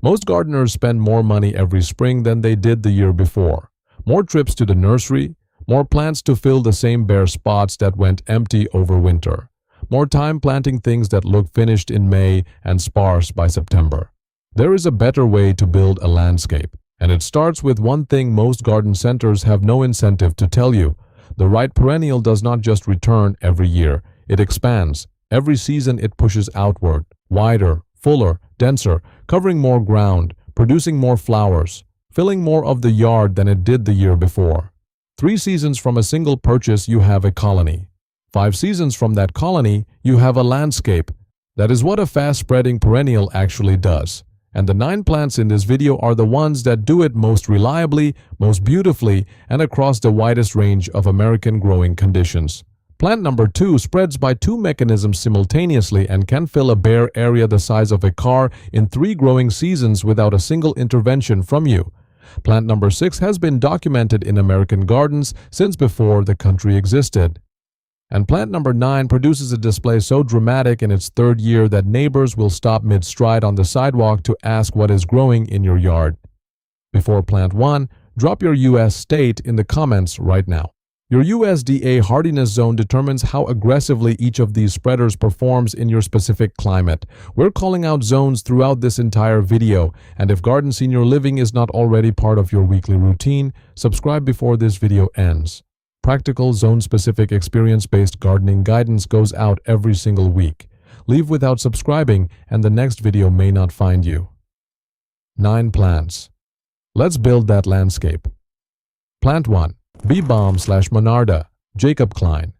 Most gardeners spend more money every spring than they did the year before. More trips to the nursery, more plants to fill the same bare spots that went empty over winter. More time planting things that look finished in May and sparse by September. There is a better way to build a landscape, and it starts with one thing most garden centers have no incentive to tell you. The right perennial does not just return every year, it expands. Every season it pushes outward, wider, fuller, denser, covering more ground, producing more flowers, filling more of the yard than it did the year before. 3 seasons from a single purchase you have a colony. 5 seasons from that colony you have a landscape. That is what a fast-spreading perennial actually does. And the 9 plants in this video are the ones that do it most reliably, most beautifully, and across the widest range of American growing conditions. Plant number 2 spreads by 2 mechanisms simultaneously and can fill a bare area the size of a car in 3 growing seasons without a single intervention from you. Plant number 6 has been documented in American gardens since before the country existed. And plant number 9 produces a display so dramatic in its 3rd year that neighbors will stop mid-stride on the sidewalk to ask what is growing in your yard. Before plant 1, drop your US state in the comments right now. Your USDA hardiness zone determines how aggressively each of these spreaders performs in your specific climate. We're calling out zones throughout this entire video, and if Garden Senior Living is not already part of your weekly routine, subscribe before this video ends. Practical, zone-specific, experience-based gardening guidance goes out every single week. Leave without subscribing, and the next video may not find you. 9 plants. Let's build that landscape. Plant 1. Balm Jacob Cline.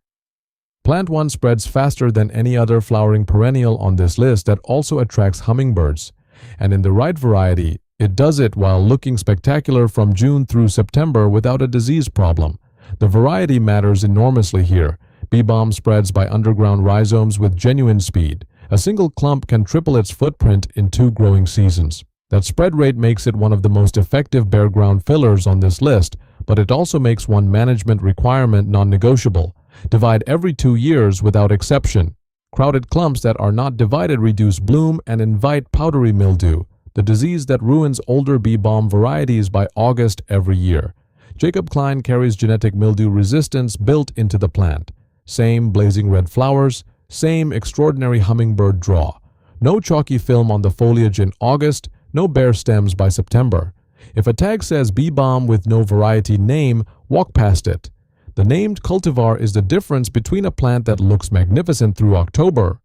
Plant 1 spreads faster than any other flowering perennial on this list that also attracts hummingbirds. And in the right variety, it does it while looking spectacular from June through September without a disease problem. The variety matters enormously here. Balm spreads by underground rhizomes with genuine speed. A single clump can triple its footprint in 2 growing seasons. That spread rate makes it one of the most effective bare ground fillers on this list, but it also makes one management requirement non-negotiable. Divide every 2 years without exception. Crowded clumps that are not divided reduce bloom and invite powdery mildew, the disease that ruins older balm varieties by August every year. Jacob Cline carries genetic mildew resistance built into the plant. Same blazing red flowers, same extraordinary hummingbird draw. No chalky film on the foliage in August, no bare stems by September. If a tag says balm with no variety name, walk past it. The named cultivar is the difference between a plant that looks magnificent through October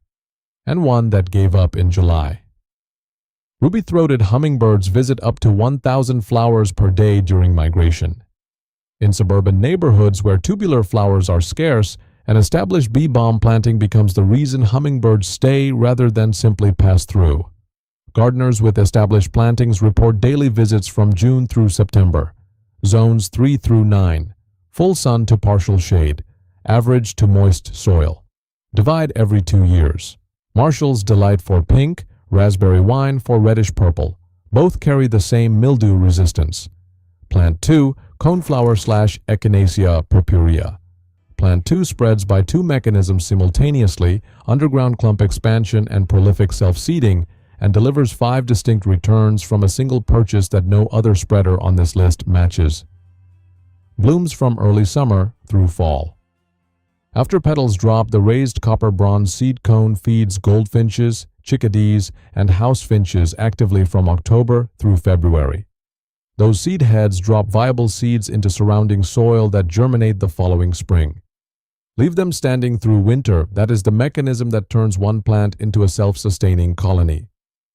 and one that gave up in July. Ruby-throated hummingbirds visit up to 1,000 flowers per day during migration. In suburban neighborhoods where tubular flowers are scarce, an established balm planting becomes the reason hummingbirds stay rather than simply pass through. Gardeners with established plantings report daily visits from June through September. Zones 3 through 9. Full sun to partial shade. Average to moist soil. Divide every 2 years. Marshall's Delight for pink, Raspberry Wine for reddish purple. Both carry the same mildew resistance. Plant 2, Coneflower / Echinacea purpurea. Plant 2 spreads by 2 mechanisms simultaneously, underground clump expansion and prolific self-seeding, and delivers 5 distinct returns from a single purchase that no other spreader on this list matches. Blooms from early summer through fall. After petals drop, the raised copper-bronze seed cone feeds goldfinches, chickadees, and house finches actively from October through February. Those seed heads drop viable seeds into surrounding soil that germinate the following spring. Leave them standing through winter. That is the mechanism that turns one plant into a self-sustaining colony.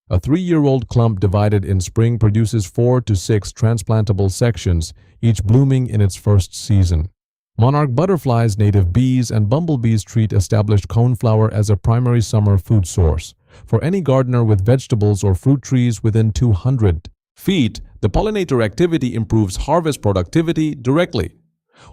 A 3-year-old clump divided in spring produces 4 to 6 transplantable sections, each blooming in its first season. Monarch butterflies, native bees, and bumblebees treat established coneflower as a primary summer food source. For any gardener with vegetables or fruit trees within 200 feet, the pollinator activity improves harvest productivity directly.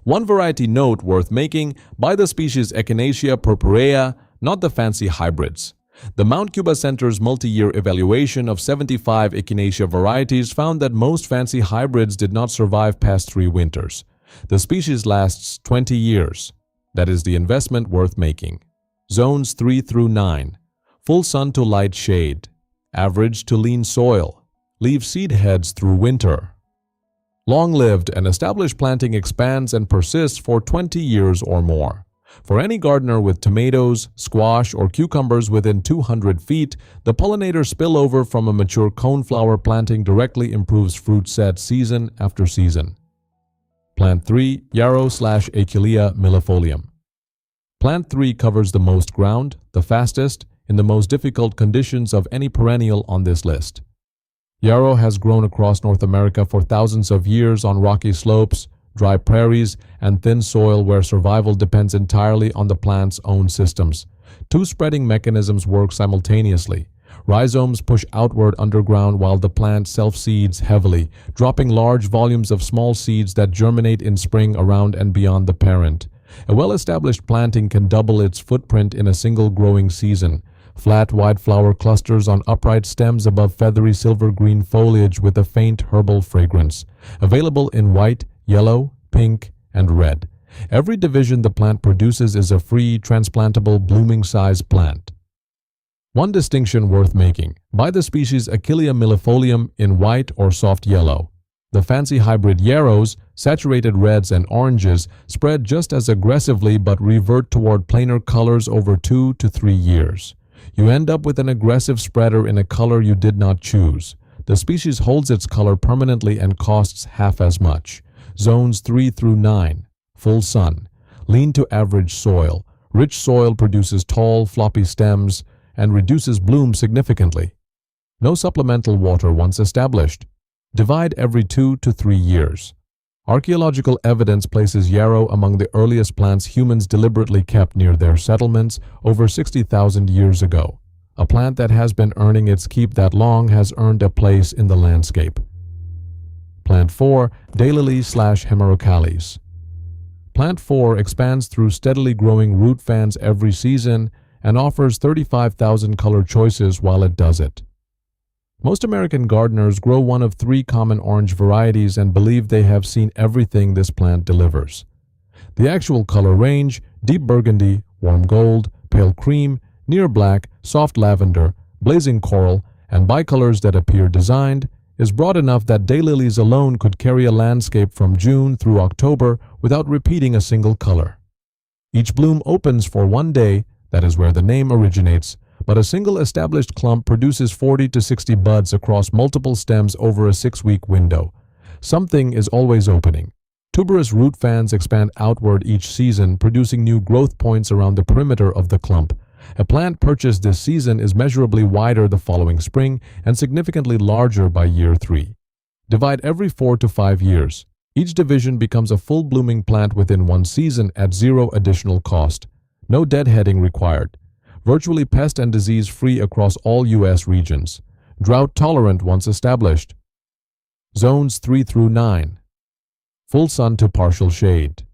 One variety note worth making: buy the species Echinacea purpurea, not the fancy hybrids. The Mount Cuba Center's multi-year evaluation of 75 Echinacea varieties found that most fancy hybrids did not survive past 3 winters. The species lasts 20 years. That is the investment worth making. Zones 3 through 9. Full sun to light shade. Average to lean soil. Leave seed heads through winter. Long-lived and established planting expands and persists for 20 years or more. For any gardener with tomatoes, squash, or cucumbers within 200 feet, the pollinator spillover from a mature coneflower planting directly improves fruit set season after season. Plant 3. Yarrow/Achillea millefolium. Plant 3 covers the most ground, the fastest, in the most difficult conditions of any perennial on this list. Yarrow has grown across North America for thousands of years on rocky slopes, dry prairies, and thin soil where survival depends entirely on the plant's own systems. Two spreading mechanisms work simultaneously. Rhizomes push outward underground while the plant self-seeds heavily, dropping large volumes of small seeds that germinate in spring around and beyond the parent. A well-established planting can double its footprint in a single growing season. Flat, wide flower clusters on upright stems above feathery silver-green foliage with a faint herbal fragrance. Available in white, yellow, pink, and red. Every division the plant produces is a free, transplantable, blooming-size plant. One distinction worth making: buy the species Achillea millefolium in white or soft yellow. The fancy hybrid yarrows, saturated reds and oranges, spread just as aggressively but revert toward plainer colors over 2 to 3 years. You end up with an aggressive spreader in a color you did not choose. The species holds its color permanently and costs half as much. Zones 3 through 9. Full sun. Lean to average soil. Rich soil produces tall, floppy stems and reduces bloom significantly. No supplemental water once established. Divide every 2 to 3 years. Archaeological evidence places yarrow among the earliest plants humans deliberately kept near their settlements over 60,000 years ago. A plant that has been earning its keep that long has earned a place in the landscape. Plant 4. Daylily/Hemerocallis. Plant 4 expands through steadily growing root fans every season and offers 35,000 color choices while it does it. Most American gardeners grow one of 3 common orange varieties and believe they have seen everything this plant delivers. The actual color range: deep burgundy, warm gold, pale cream, near black, soft lavender, blazing coral, and bicolors that appear designed, is broad enough that daylilies alone could carry a landscape from June through October without repeating a single color. Each bloom opens for one day, that is where the name originates, but a single established clump produces 40 to 60 buds across multiple stems over a 6-week window. Something is always opening. Tuberous root fans expand outward each season, producing new growth points around the perimeter of the clump. A plant purchased this season is measurably wider the following spring and significantly larger by year 3. Divide every 4 to 5 years. Each division becomes a full blooming plant within one season at zero additional cost. No deadheading required. Virtually pest and disease free across all U.S. regions. Drought tolerant once established. Zones 3 through 9. Full sun to partial shade.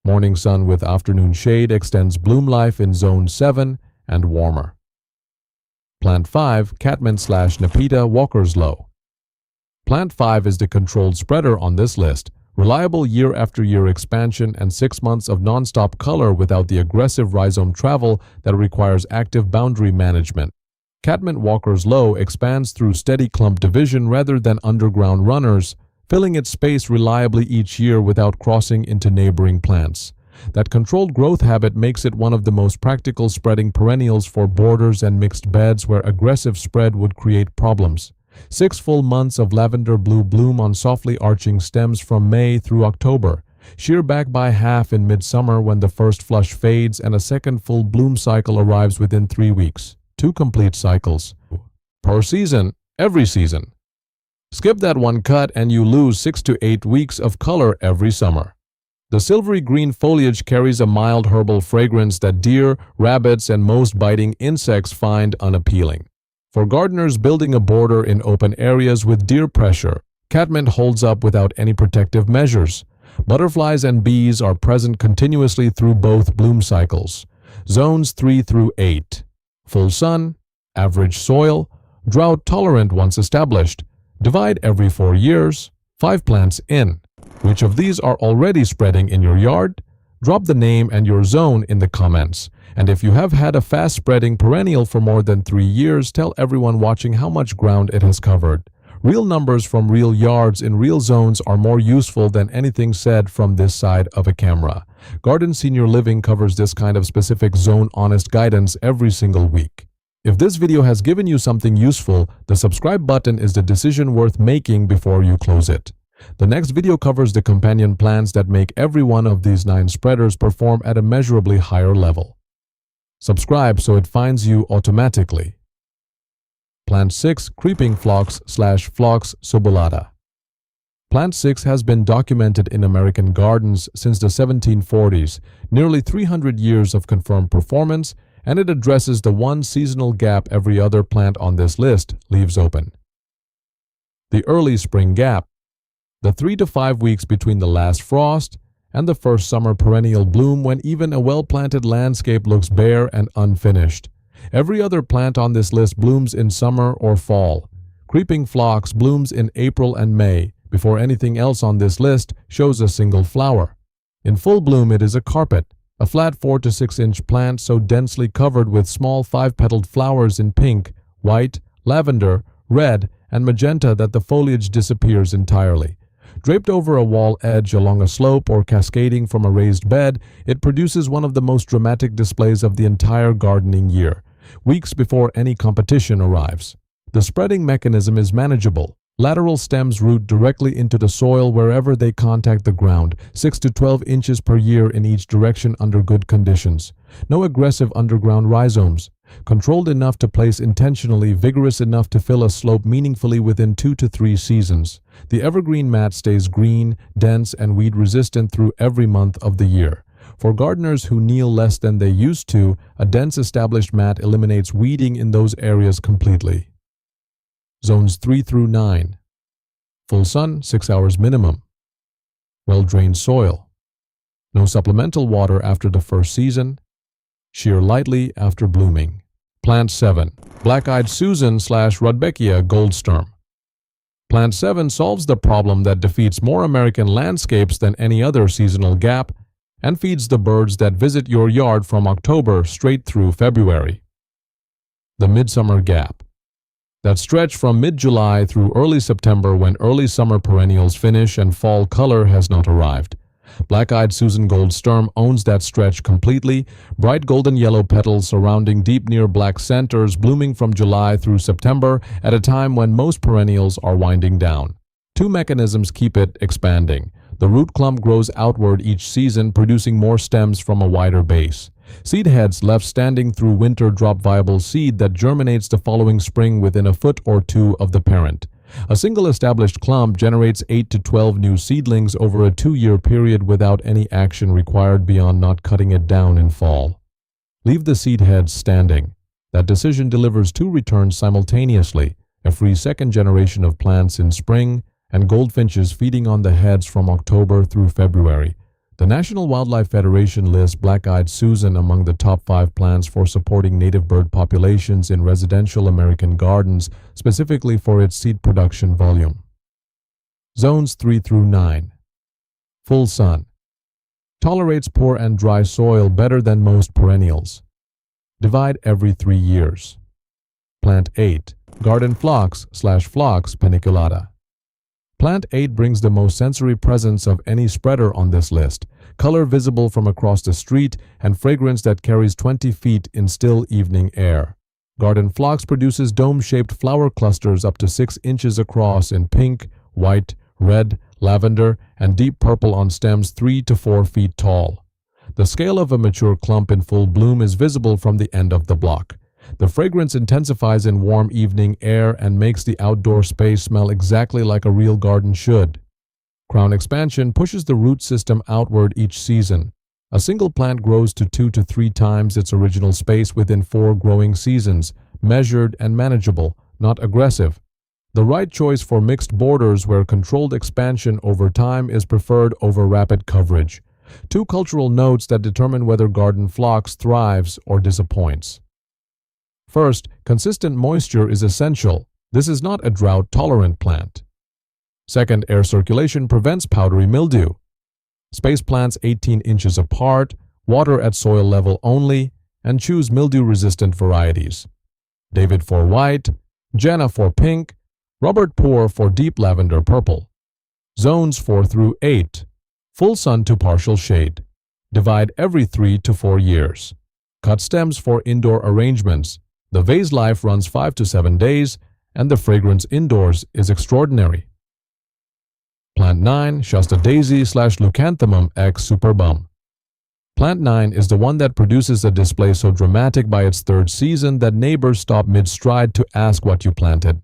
Morning sun with afternoon shade extends bloom life in Zone 7 and warmer. Plant 5. Catmint/Nepeta Walkerslow. Plant 5 is the controlled spreader on this list. Reliable year-after-year expansion and 6 months of non-stop color without the aggressive rhizome travel that requires active boundary management. Catmint Walkerslow expands through steady clump division rather than underground runners, filling its space reliably each year without crossing into neighboring plants. That controlled growth habit makes it one of the most practical spreading perennials for borders and mixed beds where aggressive spread would create problems. 6 full months of lavender blue bloom on softly arching stems from May through October. Shear back by half in midsummer when the first flush fades and a second full bloom cycle arrives within 3 weeks. 2 complete cycles. Per season, every season. Skip that one cut and you lose 6 to 8 weeks of color every summer. The silvery green foliage carries a mild herbal fragrance that deer, rabbits, and most biting insects find unappealing. For gardeners building a border in open areas with deer pressure, catmint holds up without any protective measures. Butterflies and bees are present continuously through both bloom cycles. Zones 3 through 8. Full sun, average soil, drought tolerant once established. Divide every 4 years, 5 plants in. Which of these are already spreading in your yard? Drop the name and your zone in the comments. And if you have had a fast-spreading perennial for more than 3 years, tell everyone watching how much ground it has covered. Real numbers from real yards in real zones are more useful than anything said from this side of a camera. Garden Senior Living covers this kind of specific zone-honest guidance every single week. If this video has given you something useful, the subscribe button is the decision worth making before you close it. The next video covers the companion plants that make every one of these 9 spreaders perform at a measurably higher level. Subscribe so it finds you automatically. Plant 6, Creeping Phlox / Phlox subulata. Plant 6 has been documented in American gardens since the 1740s, nearly 300 years of confirmed performance, and it addresses the one seasonal gap every other plant on this list leaves open. The early spring gap, the 3 to 5 weeks between the last frost and the first summer perennial bloom when even a well-planted landscape looks bare and unfinished. Every other plant on this list blooms in summer or fall. Creeping Phlox blooms in April and May, before anything else on this list shows a single flower. In full bloom it is a carpet, a flat 4 to 6 inch plant so densely covered with small 5-petaled flowers in pink, white, lavender, red, and magenta that the foliage disappears entirely. Draped over a wall edge along a slope or cascading from a raised bed, it produces one of the most dramatic displays of the entire gardening year, weeks before any competition arrives. The spreading mechanism is manageable. Lateral stems root directly into the soil wherever they contact the ground, 6 to 12 inches per year in each direction under good conditions. No aggressive underground rhizomes. Controlled enough to place intentionally, vigorous enough to fill a slope meaningfully within 2 to 3 seasons. The evergreen mat stays green, dense, and weed-resistant through every month of the year. For gardeners who kneel less than they used to, a dense established mat eliminates weeding in those areas completely. Zones 3 through 9. Full sun, 6 hours minimum. Well-drained soil. No supplemental water after the first season. Shear lightly after blooming. Plant 7. Black-eyed Susan / Rudbeckia goldsturm. Plant 7 solves the problem that defeats more American landscapes than any other seasonal gap and feeds the birds that visit your yard from October straight through February. The midsummer gap. That stretch from mid-July through early September when early summer perennials finish and fall color has not arrived. Black-eyed Susan goldsturm owns that stretch completely, bright golden yellow petals surrounding deep near black centers blooming from July through September at a time when most perennials are winding down. 2 mechanisms keep it expanding. The root clump grows outward each season, producing more stems from a wider base. Seed heads left standing through winter drop viable seed that germinates the following spring within a foot or 2 of the parent. A single established clump generates 8 to 12 new seedlings over a 2-year period without any action required beyond not cutting it down in fall. Leave the seed heads standing. That decision delivers 2 returns simultaneously, a free second generation of plants in spring, and goldfinches feeding on the heads from October through February. The National Wildlife Federation lists Black-eyed Susan among the top 5 plants for supporting native bird populations in residential American gardens, specifically for its seed production volume. Zones 3 through 9. Full sun. Tolerates poor and dry soil better than most perennials. Divide every 3 years. Plant 8. Garden Phlox / Phlox paniculata. Plant 8 brings the most sensory presence of any spreader on this list, color visible from across the street and fragrance that carries 20 feet in still evening air. Garden Phlox produces dome-shaped flower clusters up to 6 inches across in pink, white, red, lavender, and deep purple on stems 3 to 4 feet tall. The scale of a mature clump in full bloom is visible from the end of the block. The fragrance intensifies in warm evening air and makes the outdoor space smell exactly like a real garden should. Crown expansion pushes the root system outward each season. A single plant grows to 2 to 3 times its original space within 4 growing seasons, measured and manageable, not aggressive. The right choice for mixed borders where controlled expansion over time is preferred over rapid coverage. 2 cultural notes that determine whether garden phlox thrives or disappoints. First, consistent moisture is essential. This is not a drought-tolerant plant. Second, air circulation prevents powdery mildew. Space plants 18 inches apart, water at soil level only, and choose mildew-resistant varieties. David for white, Jenna for pink, Robert Pour for deep lavender purple. Zones 4 through 8. Full sun to partial shade. Divide every 3 to 4 years. Cut stems for indoor arrangements. The vase life runs 5 to 7 days, and the fragrance indoors is extraordinary. Plant 9, Shasta Daisy / Leucanthemum X Superbum. Plant 9 is the one that produces a display so dramatic by its third season that neighbors stop mid-stride to ask what you planted.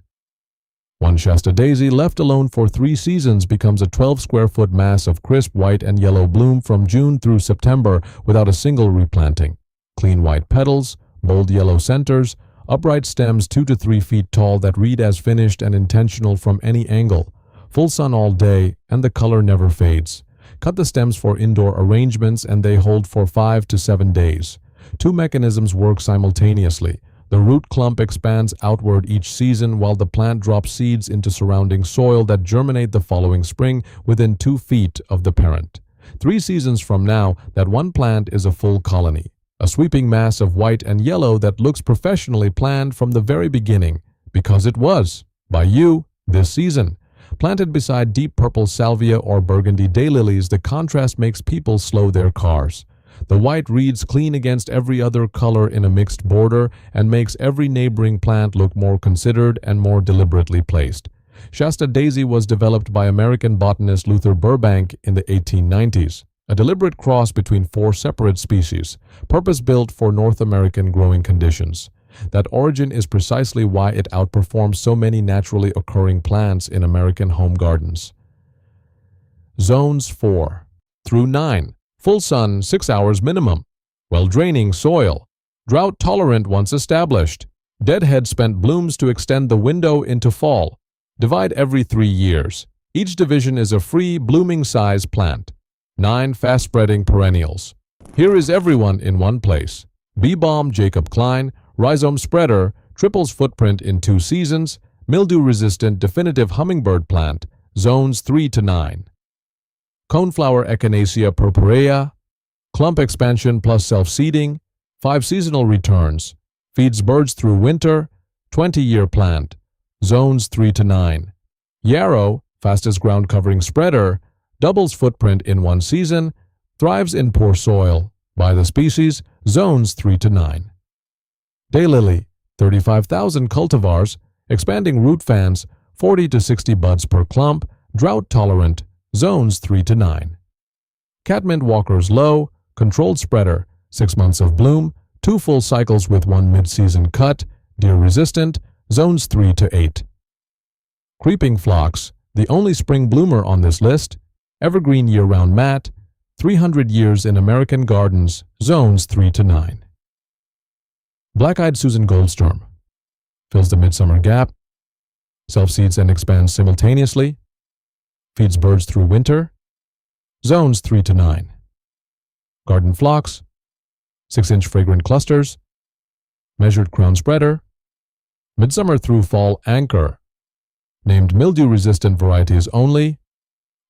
One Shasta Daisy left alone for 3 seasons becomes a 12-square-foot mass of crisp white and yellow bloom from June through September without a single replanting. Clean white petals, bold yellow centers, upright stems 2 to 3 feet tall that read as finished and intentional from any angle. Full sun all day, and the color never fades. Cut the stems for indoor arrangements and they hold for 5 to 7 days. 2 mechanisms work simultaneously. The root clump expands outward each season while the plant drops seeds into surrounding soil that germinate the following spring within 2 feet of the parent. 3 seasons from now, that one plant is a full colony, a sweeping mass of white and yellow that looks professionally planned from the very beginning, because it was, by you, this season. Planted beside deep purple salvia or burgundy daylilies, the contrast makes people slow their cars. The white reads clean against every other color in a mixed border and makes every neighboring plant look more considered and more deliberately placed. Shasta Daisy was developed by American botanist Luther Burbank in the 1890s, a deliberate cross between 4 separate species, purpose-built for North American growing conditions. That origin is precisely why it outperforms so many naturally occurring plants in American home gardens. Zones 4 through 9. Full sun 6 hours minimum. Well-draining soil. Drought-tolerant once established. Deadhead spent blooms to extend the window into fall. Divide every 3 years. Each division is a free, blooming-size plant. 9 fast-spreading perennials. Here is everyone in one place. Balm Jacob Cline, rhizome spreader, triples footprint in 2 seasons, mildew-resistant definitive hummingbird plant, zones 3 to 9. Coneflower Echinacea purpurea, clump expansion plus self-seeding, 5 seasonal returns, feeds birds through winter, 20-year plant, zones 3 to 9. Yarrow, fastest ground-covering spreader, doubles footprint in 1 season, thrives in poor soil, by the species, zones 3 to 9. Daylily, 35,000 cultivars, expanding root fans, 40 to 60 buds per clump, drought-tolerant, zones 3 to 9. Catmint Walker's Low, controlled spreader, 6 months of bloom, 2 full cycles with 1 mid-season cut, deer-resistant, zones 3 to 8. Creeping Phlox, the only spring bloomer on this list, evergreen year-round mat, 300 years in American gardens, zones 3 to 9. Black-eyed Susan Goldstorm, fills the midsummer gap, self-seeds and expands simultaneously, feeds birds through winter, zones 3 to 9. Garden Phlox, 6-inch fragrant clusters, measured crown spreader, midsummer through fall anchor, named mildew-resistant varieties only,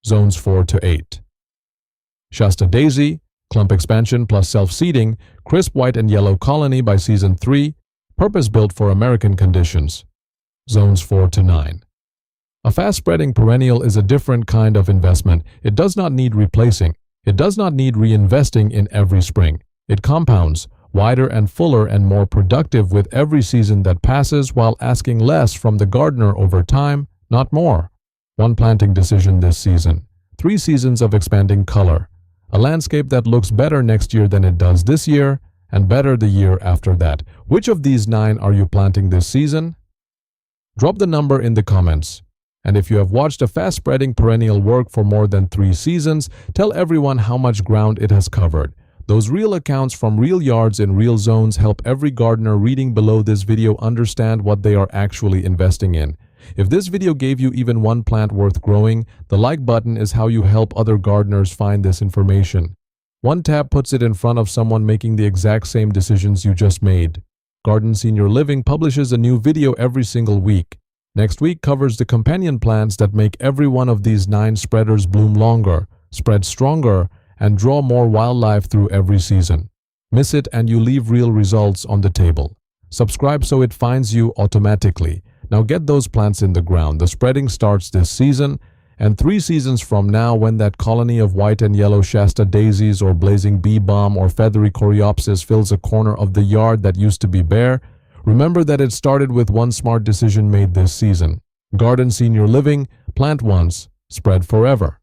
zones 4 to 8. Shasta Daisy, clump expansion plus self-seeding, crisp white and yellow colony by season 3, purpose-built for American conditions, zones 4 to 9. A fast-spreading perennial is a different kind of investment. It does not need replacing. It does not need reinvesting in every spring. It compounds, wider and fuller and more productive with every season that passes while asking less from the gardener over time, not more. 1 planting decision this season. 3 seasons of expanding color. A landscape that looks better next year than it does this year, and better the year after that. Which of these 9 are you planting this season? Drop the number in the comments. And if you have watched a fast-spreading perennial work for more than 3 seasons, tell everyone how much ground it has covered. Those real accounts from real yards in real zones help every gardener reading below this video understand what they are actually investing in. If this video gave you even 1 plant worth growing, the like button is how you help other gardeners find this information. 1 tap puts it in front of someone making the exact same decisions you just made. Garden Senior Living publishes a new video every single week. Next week covers the companion plants that make every one of these 9 spreaders bloom longer, spread stronger, and draw more wildlife through every season. Miss it and you leave real results on the table. Subscribe so it finds you automatically. Now get those plants in the ground. The spreading starts this season, and 3 seasons from now, when that colony of white and yellow Shasta daisies or blazing bee balm or feathery coreopsis fills a corner of the yard that used to be bare, remember that it started with one smart decision made this season. Garden Senior Living, plant once, spread forever.